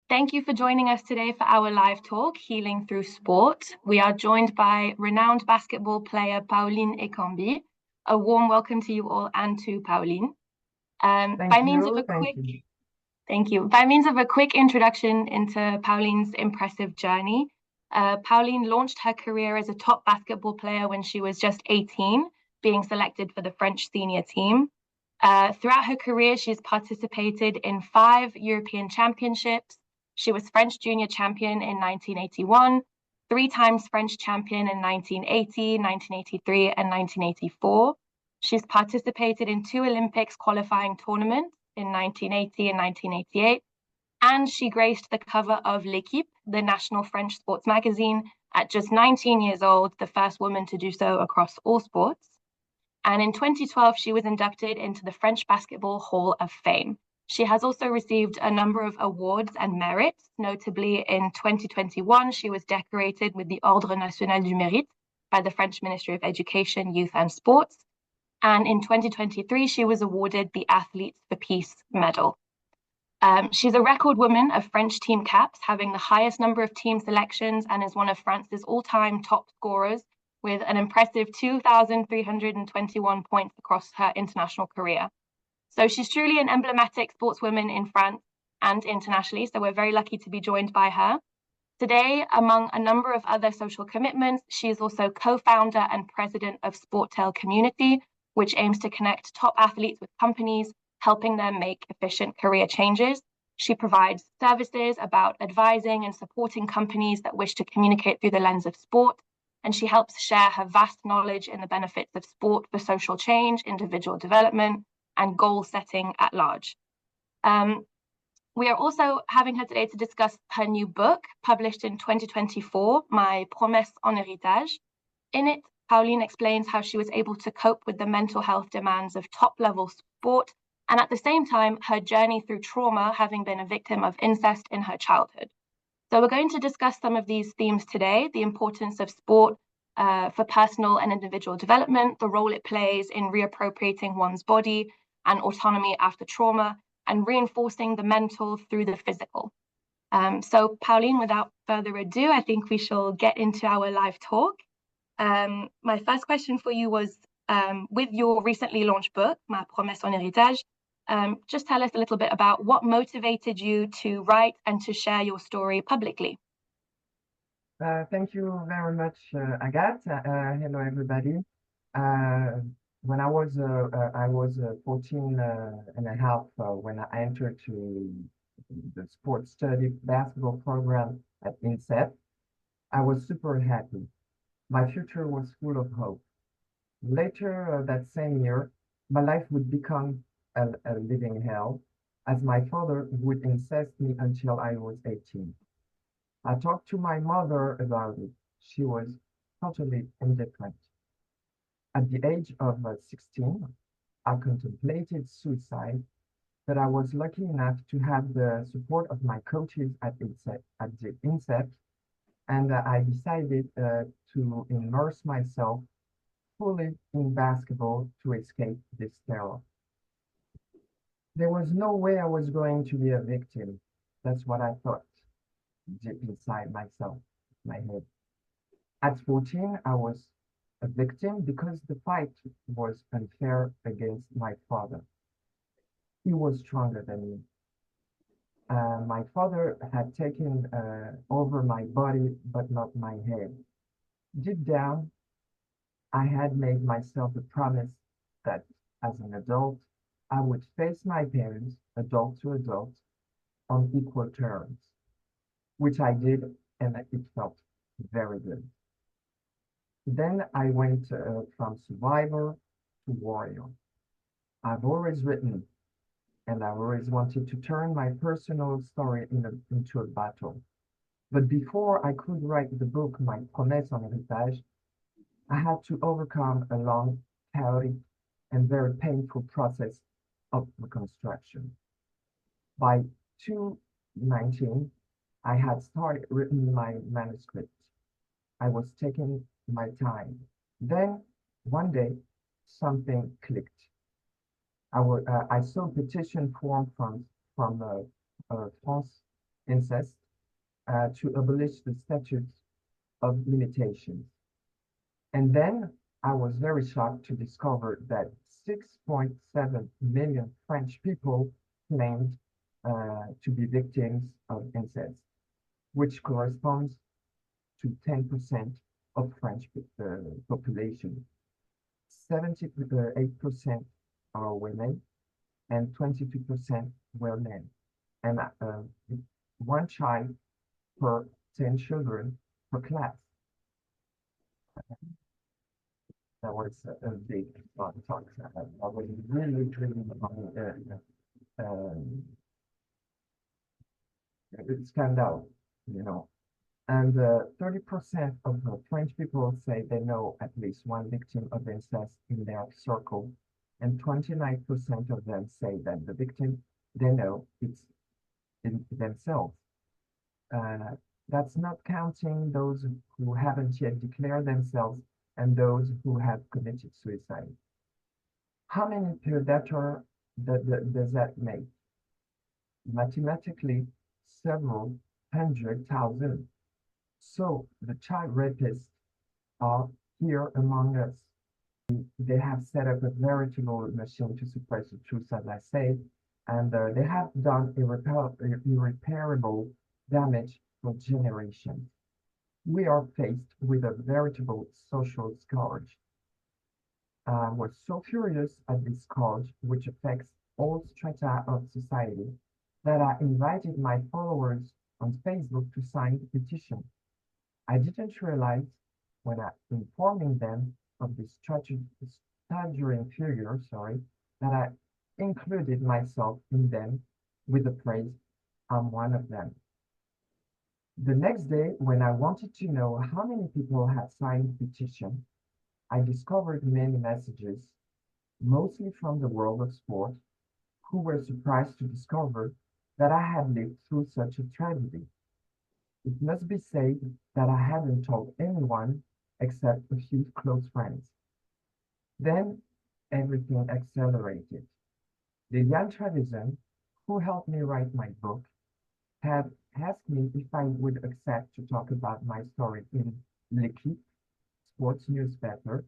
Thank you for joining us today for our live talk, Healing Through Sport. We are joined by renowned basketball player Paoline Ekambi. A warm welcome to you all and to Paoline. By means of a quick introduction into Pauline's impressive journey, Paoline launched her career as a top basketball player when she was just 18, being selected for the French senior team. Throughout her career, she's participated in 5 European championships. She was French junior champion in 1981, 3 times French champion in 1980, 1983, and 1984. She's participated in 2 Olympics qualifying tournaments in 1980 and 1988, and she graced the cover of L'Équipe, the national French sports magazine, at just 19 years old, the first woman to do so across all sports. And in 2012, she was inducted into the French Basketball Hall of Fame. She has also received a number of awards and merits. Notably, in 2021, she was decorated with the Ordre National du Mérite by the French Ministry of Education, Youth and Sports. And in 2023, she was awarded the Athletes for Peace medal. She's a record woman of French team caps, having the highest number of team selections, and is one of France's all-time top scorers with an impressive 2,321 points across her international career. So she's truly an emblematic sportswoman in France and internationally, so we're very lucky to be joined by her. Today, among a number of other social commitments, she is also co-founder and president of SPORTAIL Community, which aims to connect top athletes with companies, helping them make efficient career changes. She provides services about advising and supporting companies that wish to communicate through the lens of sport, and she helps share her vast knowledge in the benefits of sport for social change, individual development, and goal setting at large. We are also having her today to discuss her new book, published in 2024, My Promesse en héritage. In it, Paoline explains how she was able to cope with the mental health demands of top-level sport, and at the same time, her journey through trauma, having been a victim of incest in her childhood. So we're going to discuss some of these themes today: the importance of sport for personal and individual development, the role it plays in reappropriating one's body and autonomy after trauma, and reinforcing the mental through the physical. So Paoline, without further ado, I think we shall get into our live talk. My first question for you was, with your recently launched book, Ma Promesse en héritage, just tell us a little bit about what motivated you to write and to share your story publicly. Thank you very much, Agathe. Hello, everybody. When I was 14 and a half when I entered to the sports study basketball program at INSEP, I was super happy. My future was full of hope. Later that same year, my life would become a living hell, as my father would incest me until I was 18. I talked to my mother about it. She was totally indifferent. At the age of 16, I contemplated suicide, but I was lucky enough to have the support of my coaches at the INSEP, and I decided to immerse myself fully in basketball to escape this terror. There was no way I was going to be a victim. That's what I thought deep inside myself, my head. At 14, I was a victim because the fight was unfair against my father. He was stronger than me. My father had taken over my body, but not my head. Deep down, I had made myself a promise that as an adult, I would face my parents, adult to adult, on equal terms, which I did, and it felt very good. Then I went from survivor to warrior. I've always written, and I've always wanted to turn my personal story into a battle. But before I could write the book, My Promesse en héritage, I had to overcome a long, chaotic, and very painful process of reconstruction. By 2019, I had started written my manuscript. I was taking my time. Then one day, something clicked. I saw a petition form from France incest to abolish the statute of limitations. And then I was very shocked to discover that 6.7 million French people claimed to be victims of incest, which corresponds to 10% of French population. 78% are women and 22% were men. And one child per 10 children per class. That was a big talk. I was really it stand out, you know. And 30% of French people say they know at least one victim of incest in their circle, and 29% of them say that the victim they know it's in themselves. That's not counting those who haven't yet declared themselves and those who have committed suicide. How many predators does that make? Mathematically, several 100,000. So the child rapists are here among us. They have set up a veritable machine to suppress the truth, as I said, and they have done irreparable damage for generations. We are faced with a veritable social scourge. I was so furious at this scourge, which affects all strata of society, that I invited my followers on Facebook to sign the petition. I didn't realize when I informing them of this staggering figure, that I included myself in them with the phrase, "I'm one of them." The next day, when I wanted to know how many people had signed the petition, I discovered many messages, mostly from the world of sport, who were surprised to discover that I had lived through such a tragedy. It must be said that I hadn't told anyone except a few close friends. Then everything accelerated. Liliane Trevisan, who helped me write my book, had asked me if I would accept to talk about my story in L'Équipe, sports newspaper,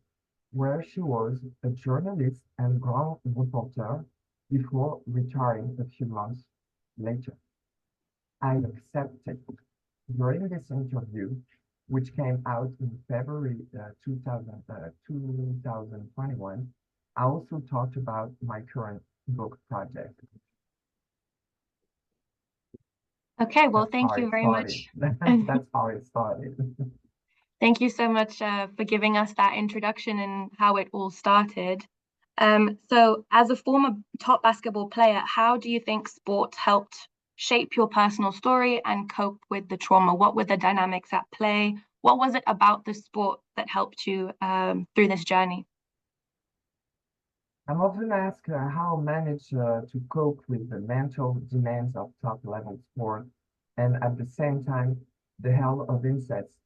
where she was a journalist and grand reporter before retiring a few months later. I accepted. During this interview, which came out in February 2021, I also talked about my current book project. Okay, well, thank you very much. That's how it started. Thank you so much for giving us that introduction and how it all started. So as a former top basketball player, how do you think sport helped shape your personal story and cope with the trauma? What were the dynamics at play? What was it about the sport that helped you through this journey? I'm often asked how I managed to cope with the mental demands of top-level sport and at the same time, the hell of incest.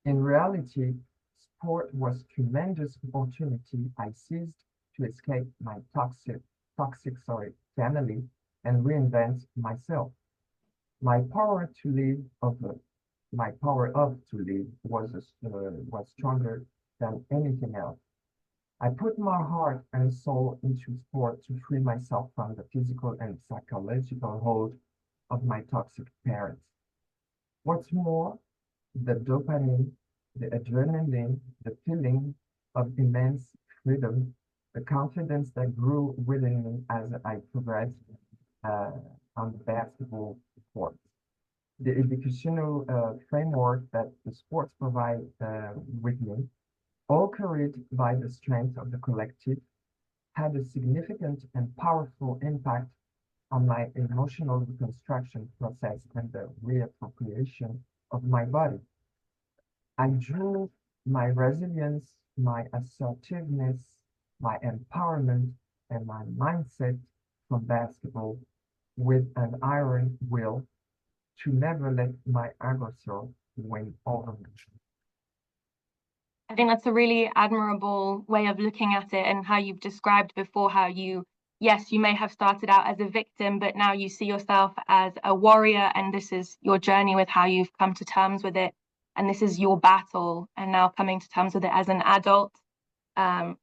In reality, sport was a tremendous opportunity I seized to escape my toxic family and reinvent myself. My power to live was stronger than anything else. I put my heart and soul into sport to free myself from the physical and psychological hold of my toxic parents. What's more, the dopamine, the adrenaline, the feeling of immense freedom, the confidence that grew within me as I progressed on the basketball court. The educational framework that the sports provide with me, all carried by the strength of the collective, had a significant and powerful impact on my emotional reconstruction process and the reappropriation of my body. I drew my resilience, my assertiveness, my empowerment, and my mindset from basketball with an iron will to never let my aggressor win over me. I think that's a really admirable way of looking at it, and how you've described before how you yes, you may have started out as a victim, but now you see yourself as a warrior, and this is your journey with how you've come to terms with it. And this is your battle, and now coming to terms with it as an adult,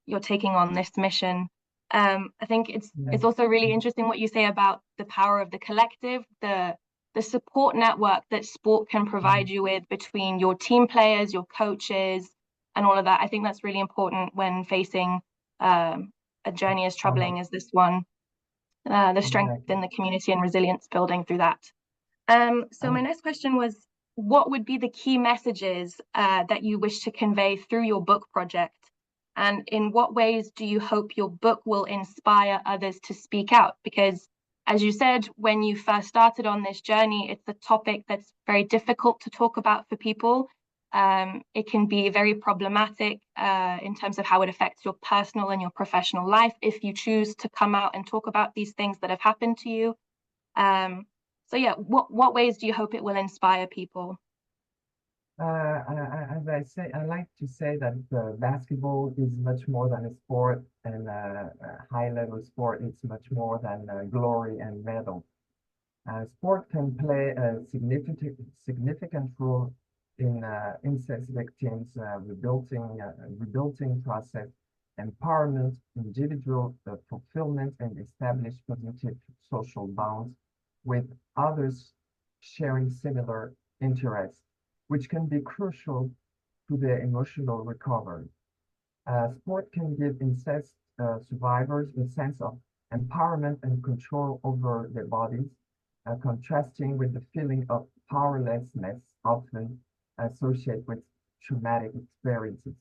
you're taking on this mission. I think it's also really interesting what you say about the power of the collective, the support network that sport can provide you with between your team players, your coaches, and all of that. I think that's really important when facing a journey as troubling as this one. The strength in the community and resilience building through that. So my next question was, what would be the key messages that you wish to convey through your book project? And in what ways do you hope your book will inspire others to speak out? Because as you said, when you first started on this journey, it's a topic that's very difficult to talk about for people. It can be very problematic in terms of how it affects your personal and your professional life if you choose to come out and talk about these things that have happened to you. So yeah, what ways do you hope it will inspire people? As I say, I like to say that basketball is much more than a sport, and a high-level sport. It's much more than glory and medal. Sport can play a significant role in incest victims, rebuilding process, empowerment, individual fulfillment, and establish positive social bonds with others sharing similar interests, which can be crucial to their emotional recovery. Sport can give incest survivors a sense of empowerment and control over their bodies, contrasting with the feeling of powerlessness often associated with traumatic experiences.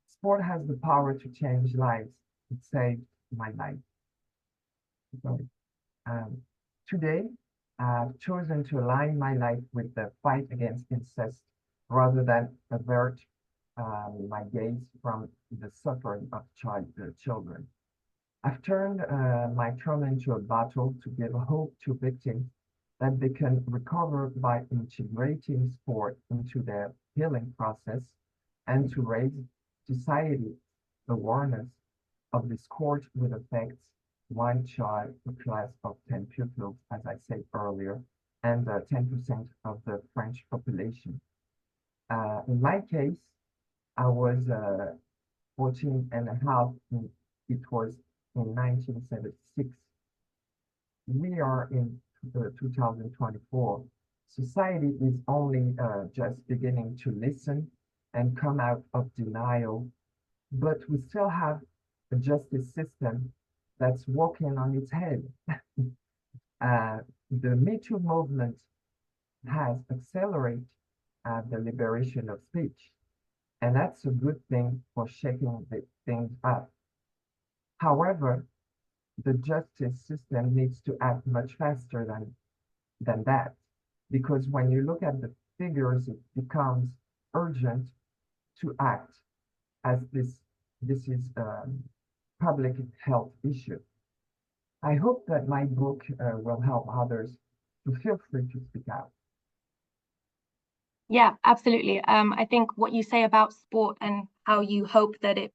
Sport has the power to change lives. It saved my life. So, today, I've chosen to align my life with the fight against incest rather than avert my gaze from the suffering of children. I've turned my trauma into a battle to give hope to victims that they can recover by integrating sport into their healing process and to raise society's awareness of this scourge that affects one child per class of 10 pupils, as I said earlier, and 10% of the French population. In my case, I was 14 and a half, it was in 1976. We are in 2024. Society is only just beginning to listen and come out of denial, but we still have a justice system that's walking on its head. The Me Too movement has accelerated the liberation of speech, and that's a good thing for shaking things up. However, the justice system needs to act much faster than that, because when you look at the figures, it becomes urgent to act, as this is a public health issue. I hope that my book will help others to feel free to speak out. Yeah, absolutely. I think what you say about sport and how you hope that it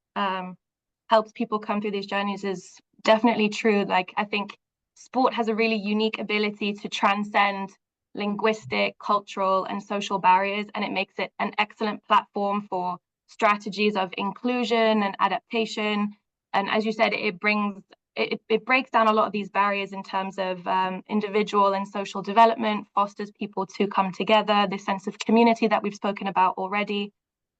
helps people come through these journeys is definitely true. Like, I think sport has a really unique ability to transcend linguistic, cultural, and social barriers, and it makes it an excellent platform for strategies of inclusion and adaptation. And as you said, it breaks down a lot of these barriers in terms of individual and social development, fosters people to come together, this sense of community that we've spoken about already.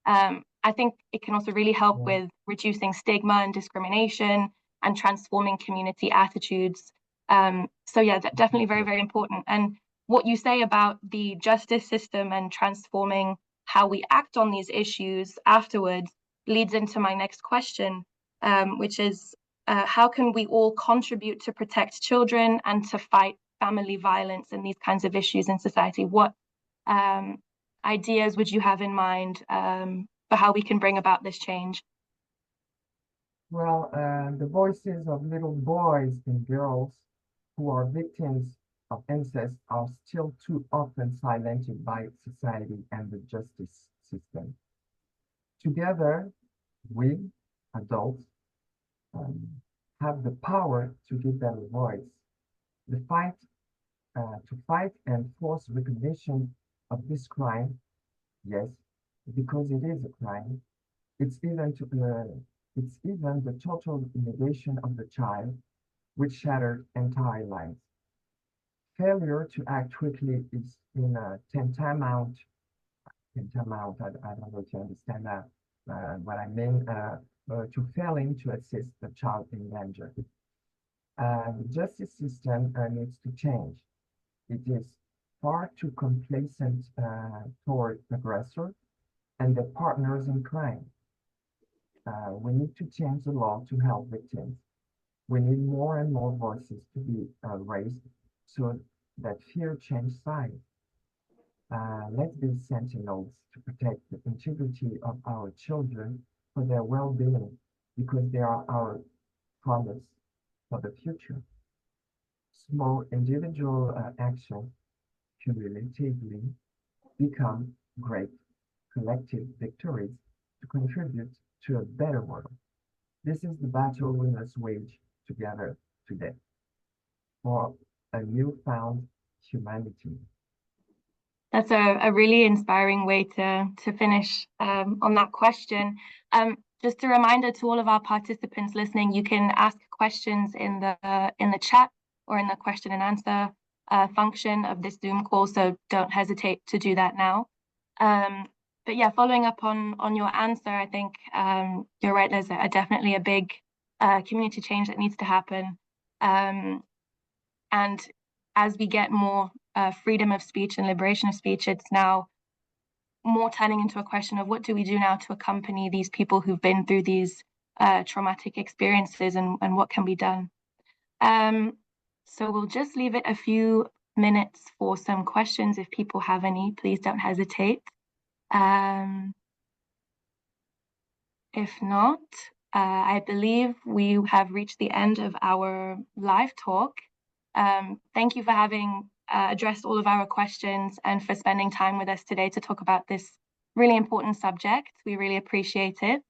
I think it can also really help with reducing stigma and discrimination and transforming community attitudes. So yeah, definitely very, very important. And what you say about the justice system and transforming how we act on these issues afterwards leads into my next question, which is, how can we all contribute to protect children and to fight family violence and these kinds of issues in society? What ideas would you have in mind for how we can bring about this change? Well, the voices of little boys and girls who are victims of incest are still too often silenced by society and the justice system. Together, we, adults, have the power to give them a voice. The fight to fight and force recognition of this crime, yes, because it is a crime. It's even the total negation of the child, which shattered entire lives. Failure to act quickly is in a tantamount. I don't know if you understand that. What I mean, to failing to assist the child in danger. The justice system needs to change. It is far too complacent toward aggressor and their partners in crime. We need to change the law to help victims. We need more and more voices to be raised so that fear change sides. Let's be sentinels to protect the integrity of our children for their well-being, because they are our promise for the future. Small individual action cumulatively become great collective victories to contribute to a better world. This is the battle we must wage together today for a newfound humanity. That's a really inspiring way to finish on that question. Just a reminder to all of our participants listening, you can ask questions in the chat or in the question and answer function of this Zoom call, so don't hesitate to do that now. But yeah, following up on your answer, I think you're right, there's definitely a big community change that needs to happen. And as we get more freedom of speech and liberation of speech, it's now more turning into a question of what do we do now to accompany these people who've been through these traumatic experiences, and what can be done. So we'll just leave it a few minutes for some questions. If people have any, please don't hesitate. If not, I believe we have reached the end of our live talk. Thank you for having addressed all of our questions and for spending time with us today to talk about this really important subject. We really appreciate it.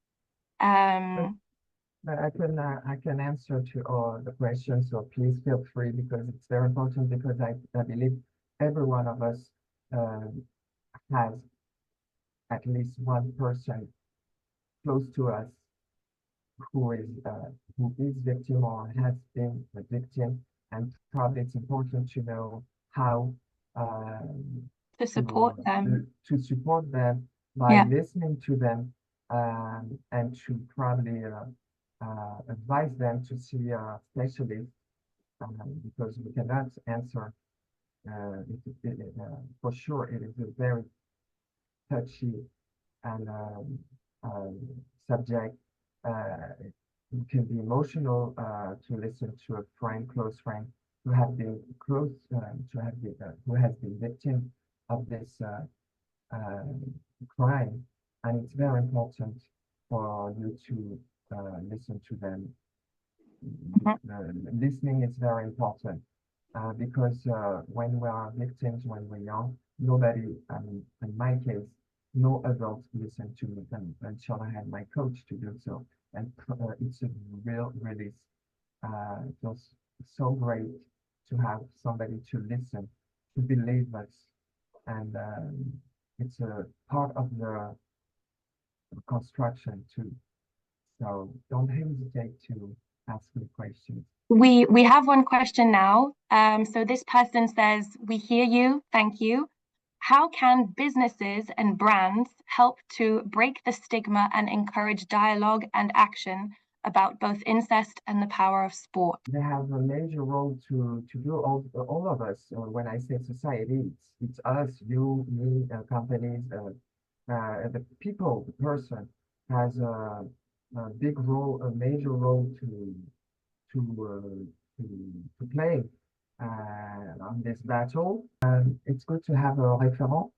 But I can answer to all the questions, so please feel free, because it's very important, because I believe every one of us has at least one person close to us who is victim or has been a victim, and probably it's important to know how to support them by listening to them, and to probably advise them to see a specialist, because we cannot answer for sure. It is a very touchy and subject. It can be emotional to listen to a friend, close friend, who have been close who has been victim of this crime, and it's very important for you to listen to them. Listening is very important, because when we are victims, when we're young, nobody, in my case, no adults listened to them until I had my coach to do so. And it's a real release. It feels so great to have somebody to listen, to believe us. And it's a part of the construction too. So don't hesitate to ask me questions. We have one question now. So this person says, we hear you, thank you. How can businesses and brands help to break the stigma and encourage dialogue and action about both incest and the power of sport? They have a major role to do, all of us. When I say society, it's us, you, me, companies, the people, the person has a big role, a major role to play on this battle. It's good to have a referent,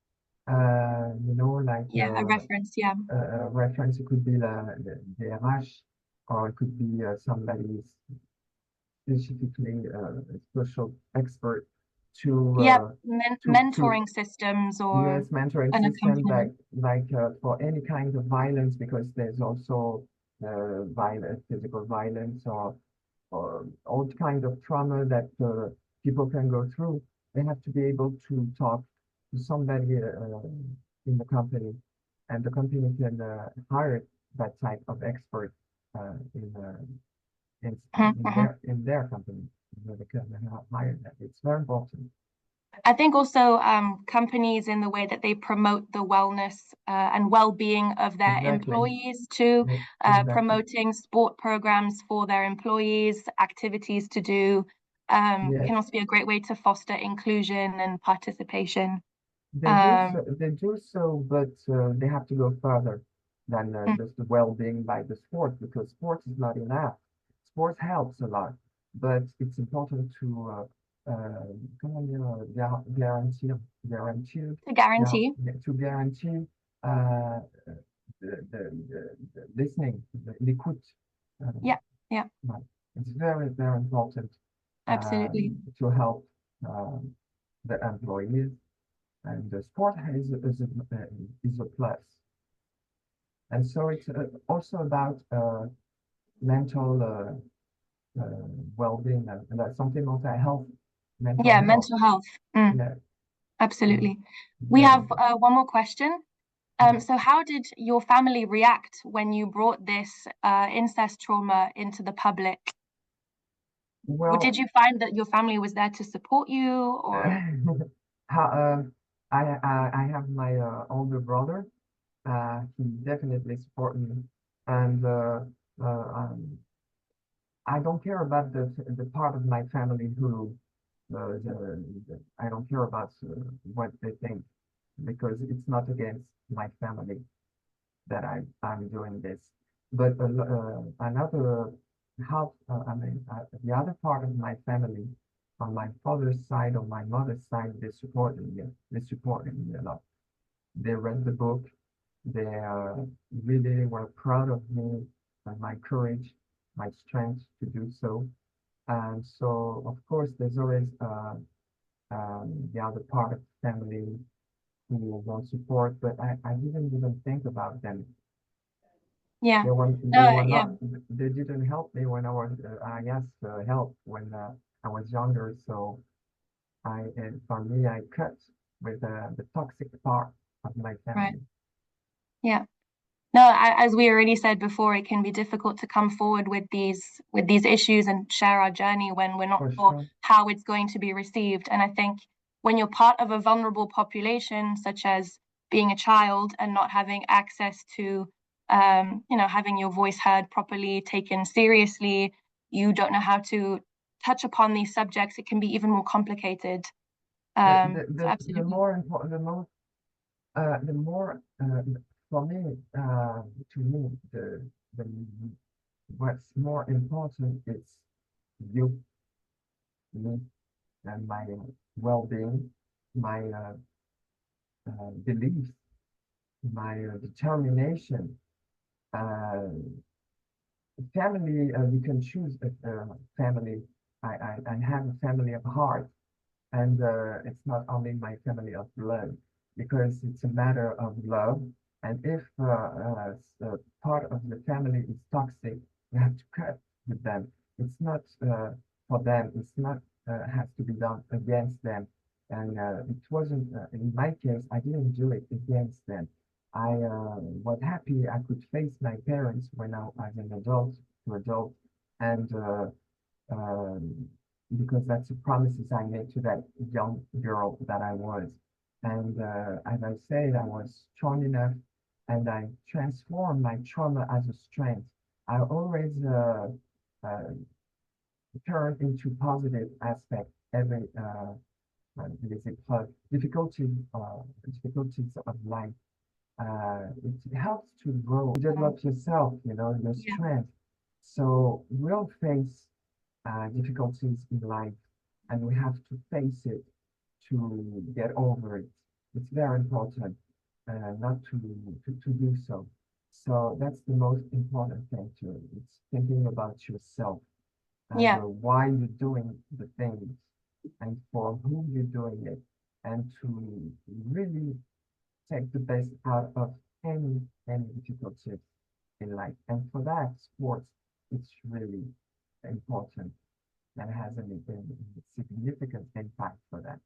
like a reference, a reference. It could be the RH, or it could be somebody specifically a social expert to mentoring systems, or yes, mentoring system, like for any kind of violence, because there's also violence, physical violence, or all kind of trauma that people can go through. They have to be able to talk to somebody in the company, and the company can hire that type of expert in their company. They can hire that. It's very important. I think also companies, in the way that they promote the wellness and well-being of their employees too, promoting sport programs for their employees, activities to do, can also be a great way to foster inclusion and participation. They do so, but they have to go further than just the well-being by the sport, because sports is not enough. Sports helps a lot, but it's important to guarantee the listening, l'écoute. Yeah. It's very, very important. Absolutely. To help the employees, and the sport is a plus. And so it's also about mental well-being, and that's something mental health. Mental health. Yeah. Absolutely. We have one more question. So how did your family react when you brought this incest trauma into the public? Well, did you find that your family was there to support you, or? I have my older brother. He definitely supported me, and I don't care about the part of my family who I don't care about what they think, because it's not against my family that I'm doing this. But another half, the other part of my family, on my father's side, on my mother's side, they supported me. They supported me a lot. They read the book. They really were proud of me and my courage, my strength to do so. And so, of course, there's always the other part of the family who won't support, but I didn't even think about them. Yeah. They didn't help me when I was, I asked help when I was younger. So for me, I cut with the toxic part of my family. Right. Yeah. No, as we already said before, it can be difficult to come forward with these issues and share our journey when we're not sure how it's going to be received. And I think when you're part of a vulnerable population, such as being a child and not having access to, having your voice heard properly, taken seriously, you don't know how to touch upon these subjects. It can be even more complicated. The more important, the more for me, to me, the what's more important is you, me, and my well-being, my beliefs, my determination. Family, you can choose a family. I have a family of heart, and it's not only my family of blood, because it's a matter of love. And if part of the family is toxic, you have to cut with them. It's not for them. It's not has to be done against them. And it wasn't in my case. I didn't do it against them. I was happy I could face my parents when I was an adult, and because that's the promises I made to that young girl that I was. And as I said, I was strong enough, and I transformed my trauma as a strength. I always turn into positive aspect every difficulties of life. It helps to grow, develop yourself, your strength. So we'll face difficulties in life, and we have to face it to get over it. It's very important not to do so. So that's the most important thing too. It's thinking about yourself and why you're doing the things and for whom you're doing it, and to really take the best out of any difficulties in life. And for that, sports, it's really important and has a significant impact for them.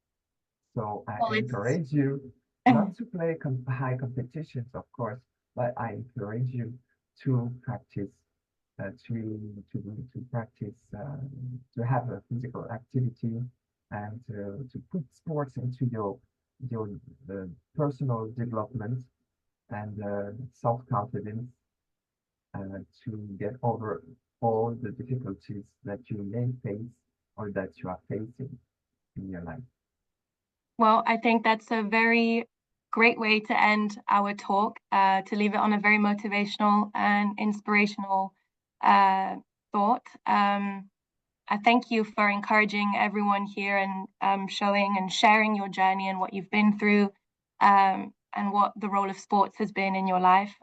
So I Well, encourage you not to play high competitions, of course, but I encourage you to practice, to practice, to have a physical activity, and to put sports into your personal development and self-confidence, to get over all the difficulties that you may face or that you are facing in your life. Well, I think that's a very great way to end our talk, to leave it on a very motivational and inspirational thought. I thank you for encouraging everyone here and showing and sharing your journey and what you've been through, and what the role of sports has been in your life.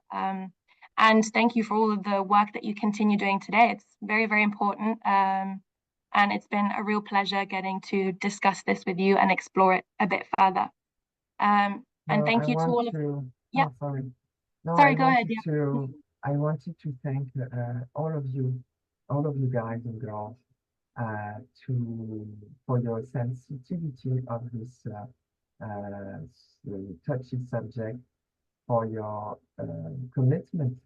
And thank you for all of the work that you continue doing today. It's very, very important. And it's been a real pleasure getting to discuss this with you and explore it a bit further. And thank you to all of you. Yeah. Oh, sorry. No, Sorry, go ahead. Yeah. I wanted to thank all of you guys and girls, for your sensitivity of this touchy subject, for your commitment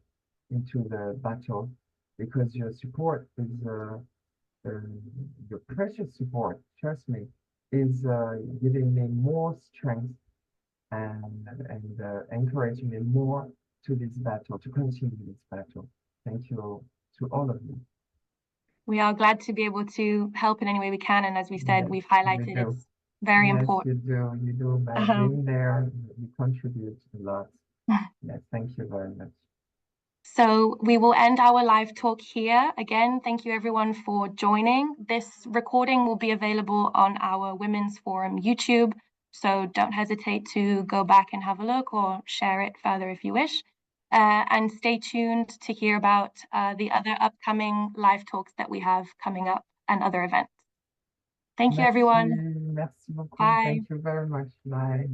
into the battle, because your support is your precious support, trust me, is giving me more strength and encouraging me more to this battle, to continue this battle. Thank you to all of you. We are glad to be able to help in any way we can. And as we said, Yes, we've highlighted it's very important. You do. By being there, you contribute a lot. Yes, thank you very much. So we will end our live talk here. Again, thank you everyone for joining. This recording will be available on our Women's Forum YouTube, so don't hesitate to go back and have a look or share it further if you wish. And stay tuned to hear about the other upcoming live talks that we have coming up and other events. Thank you, everyone. Merci beaucoup. Bye. Thank you very much. Bye.